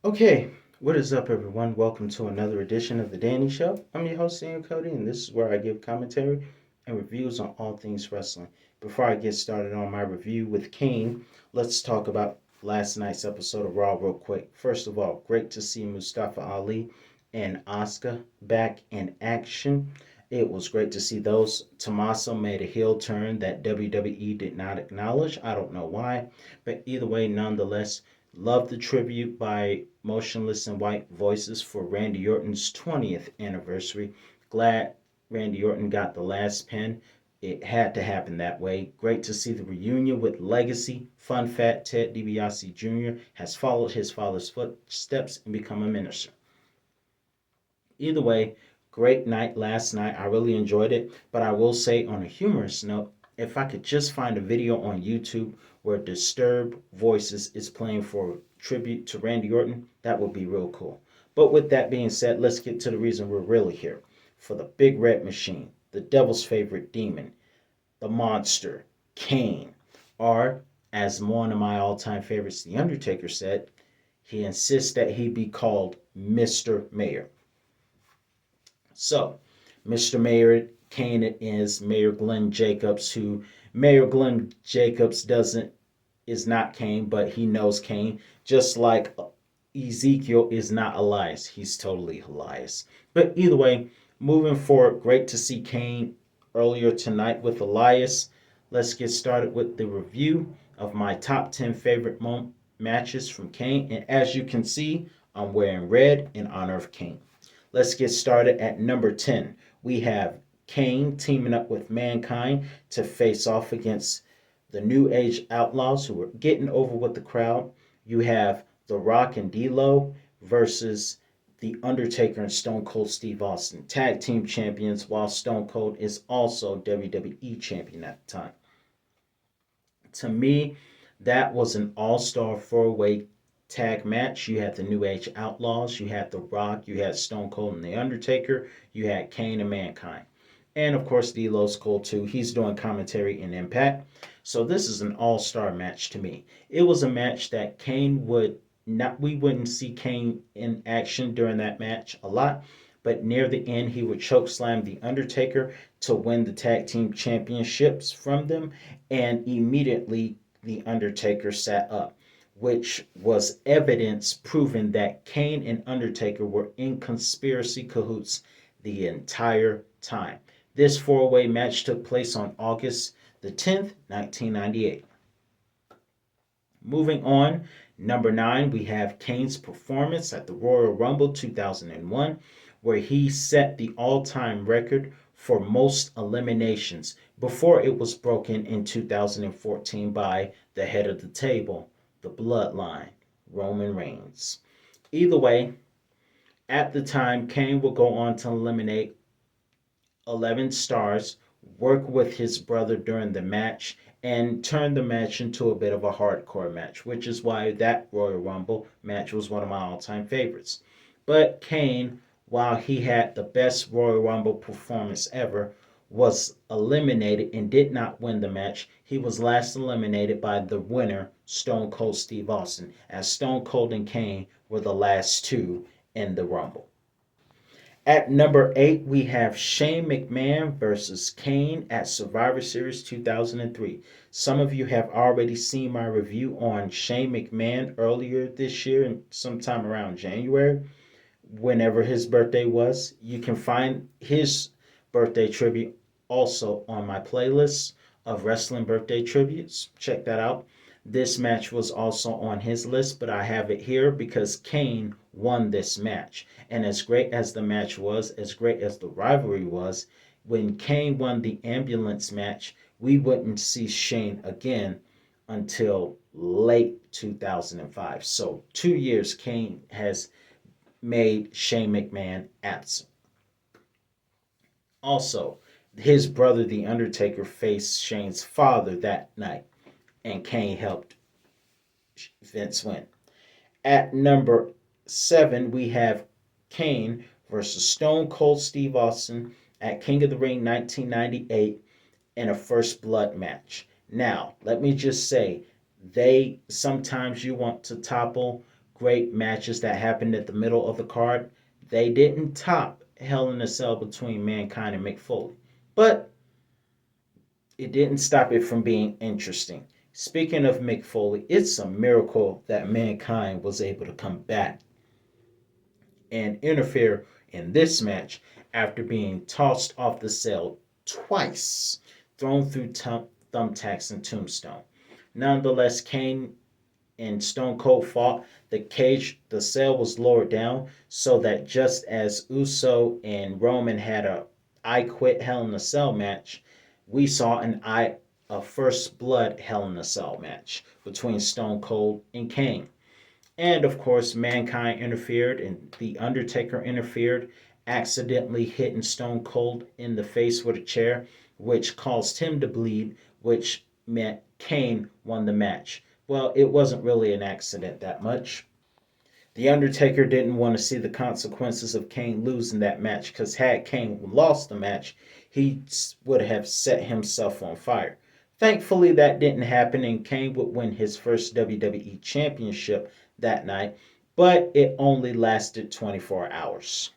Okay, what is up, everyone? Welcome to another edition of The Danny Show. I'm your host, Daniel Cody, and this is where I give commentary and reviews on all things wrestling. Before I get started on my review with Kane, let's talk about last night's episode of Raw real quick. First of all, great to see Mustafa Ali and Asuka back in action. It was great to see those. Tommaso made a heel turn that WWE did not acknowledge. I don't know why, but either way, nonetheless, love the tribute by Motionless in White Voices for Randy Orton's 20th anniversary. Glad Randy Orton got the last pin. It had to happen that way. Great to see the reunion with Legacy. Fun fact, Ted DiBiase Jr. has followed his father's footsteps and become a minister. Either way, great night last night. I really enjoyed it. But I will say, on a humorous note, if I could just find a video on YouTube where Disturbed Voices is playing for tribute to Randy Orton, that would be real cool. But with that being said, let's get to the reason we're really here. For the Big Red Machine, the Devil's Favorite Demon, the Monster, Kane, or, as one of my all time favorites, The Undertaker, said, he insists that he be called Mr. Mayor. So, Mr. Mayor Kane is Mayor Glenn Jacobs, who Mayor Glenn Jacobs doesn't is not Kane, but he knows Kane, just like Ezekiel is not Elias. He's totally Elias. But either way, moving forward, great to see Kane earlier tonight with Elias. Let's get started with the review of my top 10 favorite matches from Kane. And as you can see, I'm wearing red in honor of Kane. Let's get started at number 10. We have Kane teaming up with Mankind to face off against the New Age Outlaws, who are getting over with the crowd. You have The Rock and D'Lo versus The Undertaker and Stone Cold Steve Austin, tag team champions, while Stone Cold is also WWE champion at the time. To me, that was an all-star four-way tag match. You had the New Age Outlaws, you had The Rock, you had Stone Cold and The Undertaker, you had Kane and Mankind. And of course, D'Lo's cool too. He's doing commentary in Impact. So this is an all-star match to me. It was a match that Kane would not we wouldn't see Kane in action during that match a lot, but near the end he would choke slam the Undertaker to win the tag team championships from them, and immediately the Undertaker sat up, which was evidence proving that Kane and Undertaker were in conspiracy cahoots the entire time. This four-way match took place on August the 10th, 1998. Moving on, number 9, we have Kane's performance at the Royal Rumble 2001, where he set the all-time record for most eliminations before it was broken in 2014 by the head of the table, the Bloodline, Roman Reigns. Either way, at the time, Kane would go on to eliminate 11 stars, work with his brother during the match, and turn the match into a bit of a hardcore match, which is why that Royal Rumble match was one of my all time favorites. But Kane, while he had the best Royal Rumble performance ever, was eliminated and did not win the match. He was last eliminated by the winner, Stone Cold Steve Austin, as Stone Cold and Kane were the last two in the Rumble. At number 8, we have Shane McMahon versus Kane at Survivor Series 2003. Some of you have already seen my review on Shane McMahon earlier this year, sometime around January, whenever his birthday was. You can find his birthday tribute also on my playlist of wrestling birthday tributes. Check that out. This match was also on his list, but I have it here because Kane won this match. And as great as the match was, as great as the rivalry was, when Kane won the ambulance match, we wouldn't see Shane again until late 2005. So 2 years Kane has made Shane McMahon absent. Also, his brother, The Undertaker, faced Shane's father that night, and Kane helped Vince win. At number 7, we have Kane versus Stone Cold Steve Austin at King of the Ring 1998 in a first blood match. Now, let me just say, they sometimes you want to topple great matches that happened at the middle of the card, they didn't top Hell in a Cell between Mankind and Mick Foley. But it didn't stop it from being interesting. Speaking of Mick Foley, it's a miracle that Mankind was able to come back and interfere in this match after being tossed off the cell twice, thrown through thumbtacks and tombstone. Nonetheless, Kane and Stone Cold fought. The cell was lowered down so that just as Uso and Roman had a I Quit Hell in a Cell match, we saw a First Blood Hell in a Cell match between Stone Cold and Kane. And of course, Mankind interfered and The Undertaker interfered, accidentally hitting Stone Cold in the face with a chair, which caused him to bleed, which meant Kane won the match. Well, it wasn't really an accident that much. The Undertaker didn't want to see the consequences of Kane losing that match because had Kane lost the match, he would have set himself on fire. Thankfully, that didn't happen, and Kane would win his first WWE Championship that night, but it only lasted 24 hours.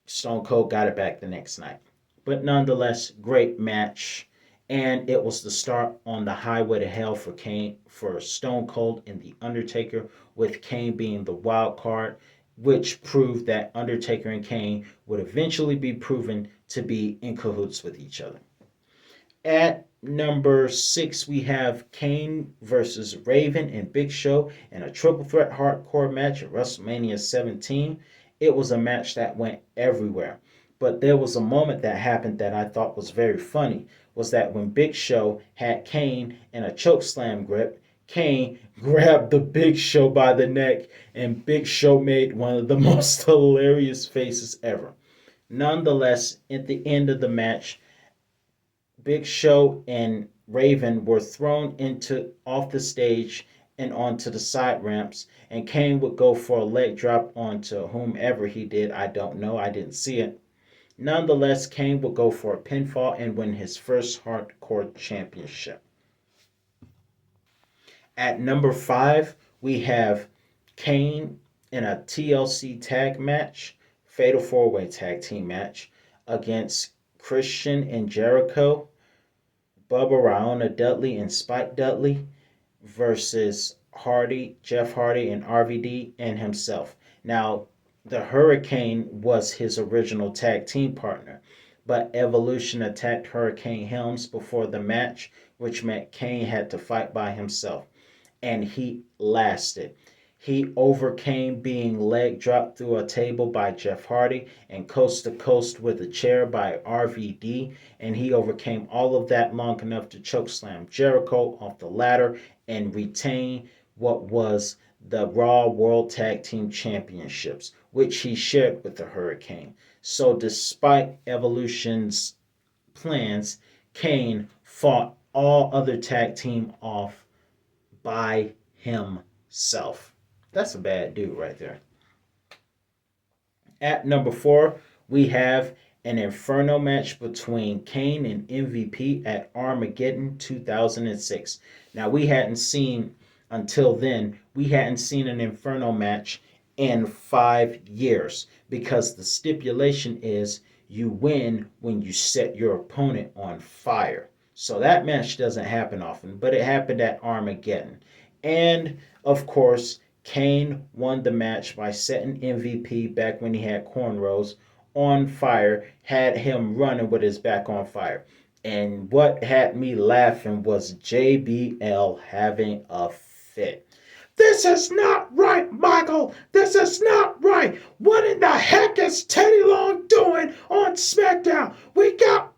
Stone Cold got it back the next night. But nonetheless, great match. And it was the start on the highway to hell for Stone Cold and The Undertaker, with Kane being the wild card, which proved that Undertaker and Kane would eventually be proven to be in cahoots with each other. At number 6, we have Kane versus Raven and Big Show in a triple threat hardcore match at WrestleMania 17. It was a match that went everywhere. But there was a moment that happened that I thought was very funny, was that when Big Show had Kane in a chokeslam grip, Kane grabbed the Big Show by the neck, and Big Show made one of the most hilarious faces ever. Nonetheless, at the end of the match, Big Show and Raven were thrown into off the stage and onto the side ramps, and Kane would go for a leg drop onto whomever he did. I don't know. I didn't see it. Nonetheless, Kane would go for a pinfall and win his first hardcore championship. At number 5, we have Kane in a TLC tag match, Fatal 4-Way tag team match against Christian and Jericho, Bubba Rhino Dudley and Spike Dudley versus Jeff Hardy, and RVD and himself. Now, the Hurricane was his original tag team partner, but Evolution attacked Hurricane Helms before the match, which meant Kane had to fight by himself. And he lasted. He overcame being leg dropped through a table by Jeff Hardy and coast to coast with a chair by RVD, and he overcame all of that long enough to chokeslam Jericho off the ladder and retain what was the Raw World Tag Team Championships, which he shared with the Hurricane. So despite Evolution's plans, Kane fought all other tag team off by himself. That's a bad dude right there. At number 4, we have an Inferno match between Kane and MVP at Armageddon 2006. Now, until then, we hadn't seen an Inferno match in 5 years, because the stipulation is you win when you set your opponent on fire. So that match doesn't happen often, but it happened at Armageddon. And of course, Kane won the match by setting MVP, back when he had cornrows, on fire, had him running with his back on fire. And what had me laughing was JBL having a fit. This is not right, Michael. This is not right. What in the heck is Teddy Long doing on SmackDown? We got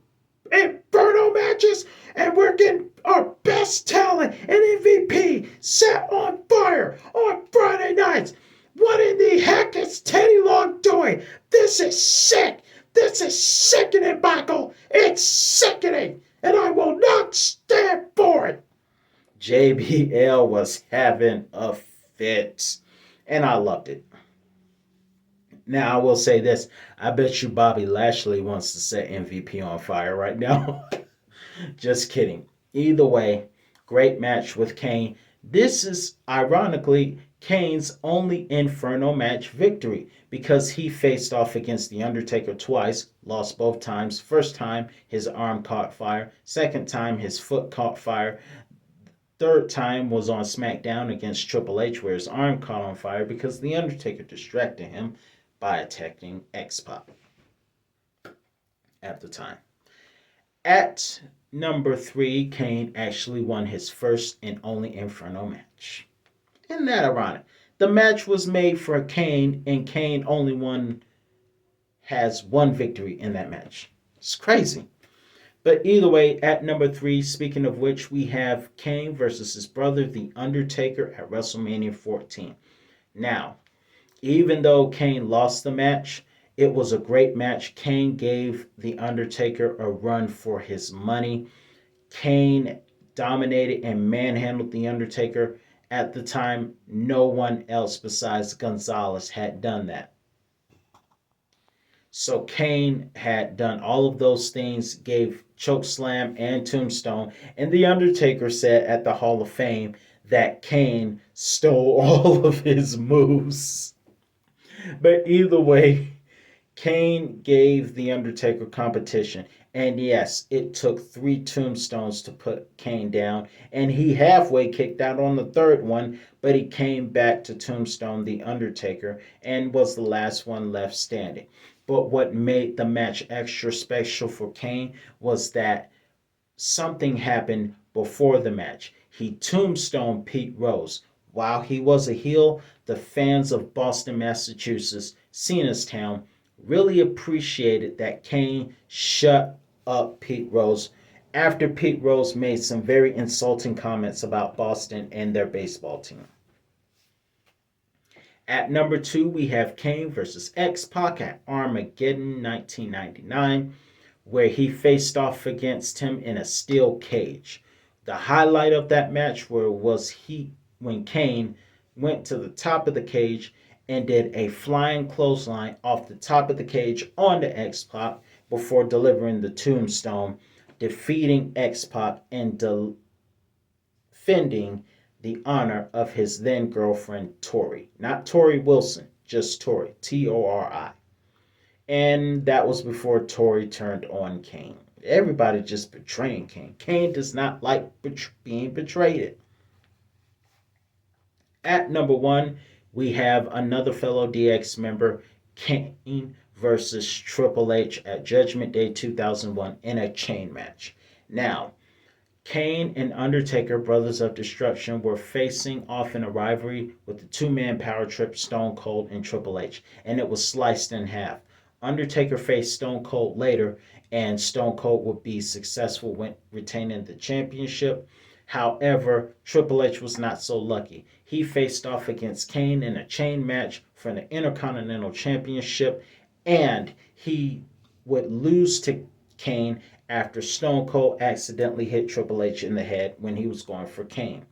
Inferno matches, and we're getting our best talent and MVP set on fire on Friday nights. What in the heck is Teddy Long doing? This is sick. This is sickening, Michael. It's sickening, and I will not stand for it. JBL was having a fit, and I loved it. Now, I will say this. I bet you Bobby Lashley wants to set MVP on fire right now. Just kidding. Either way, great match with Kane. This is, ironically, Kane's only Inferno match victory because he faced off against The Undertaker twice, lost both times. First time, his arm caught fire. Second time, his foot caught fire. Third time was on SmackDown against Triple H, where his arm caught on fire because The Undertaker distracted him by attacking X-Pac at the time. At number 3, Kane actually won his first and only Inferno match. Isn't that ironic? The match was made for Kane, and Kane only has one victory in that match. It's crazy. But either way, at number 3, speaking of which, we have Kane versus his brother, The Undertaker, at WrestleMania 14. Now, even though Kane lost the match, it was a great match. Kane gave The Undertaker a run for his money. Kane dominated and manhandled The Undertaker. At the time, no one else besides Gonzalez had done that. So Kane had done all of those things, gave chokeslam and tombstone, and The Undertaker said at the Hall of Fame that Kane stole all of his moves. But either way, Kane gave The Undertaker competition. And yes, it took 3 tombstones to put Kane down. And he halfway kicked out on the third one, but he came back to tombstone The Undertaker and was the last one left standing. But what made the match extra special for Kane was that something happened before the match. He tombstoned Pete Rose. While he was a heel, the fans of Boston, Massachusetts, Cena's town, really appreciated that Kane shut up Pete Rose after Pete Rose made some very insulting comments about Boston and their baseball team. At number 2, we have Kane versus X-Pac at Armageddon 1999, where he faced off against him in a steel cage. The highlight of that match was when Kane went to the top of the cage and did a flying clothesline off the top of the cage onto X-Pac before delivering the tombstone, defeating X-Pac and defending the honor of his then girlfriend Tori. Not Tori Wilson, just Tori, Tori. And that was before Tori turned on Kane. Everybody just betraying Kane. Kane does not like being betrayed. At number 1, we have another fellow DX member, Kane versus Triple H at Judgment Day 2001 in a chain match. Now, Kane and Undertaker, Brothers of Destruction, were facing off in a rivalry with the two-man power trip Stone Cold and Triple H, and it was sliced in half. Undertaker faced Stone Cold later, and Stone Cold would be successful when retaining the championship. However, Triple H was not so lucky. He faced off against Kane in a chain match for the Intercontinental Championship, and he would lose to Kane after Stone Cold accidentally hit Triple H in the head when he was going for Kane.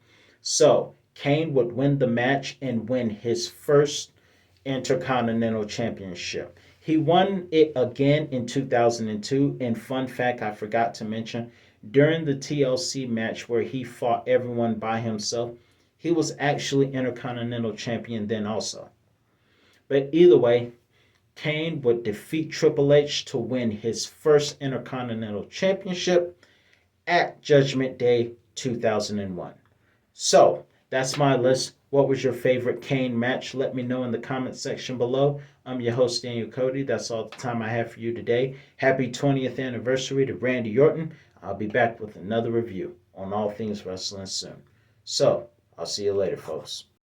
So, Kane would win the match and win his first Intercontinental Championship. He won it again in 2002. And fun fact I forgot to mention, during the TLC match where he fought everyone by himself, he was actually Intercontinental Champion then also. But either way, Kane would defeat Triple H to win his first Intercontinental Championship at Judgment Day 2001. So, that's my list. What was your favorite Kane match? Let me know in the comment section below. I'm your host, Daniel Cody. That's all the time I have for you today. Happy 20th anniversary to Randy Orton. I'll be back with another review on all things wrestling soon. So, I'll see you later, folks.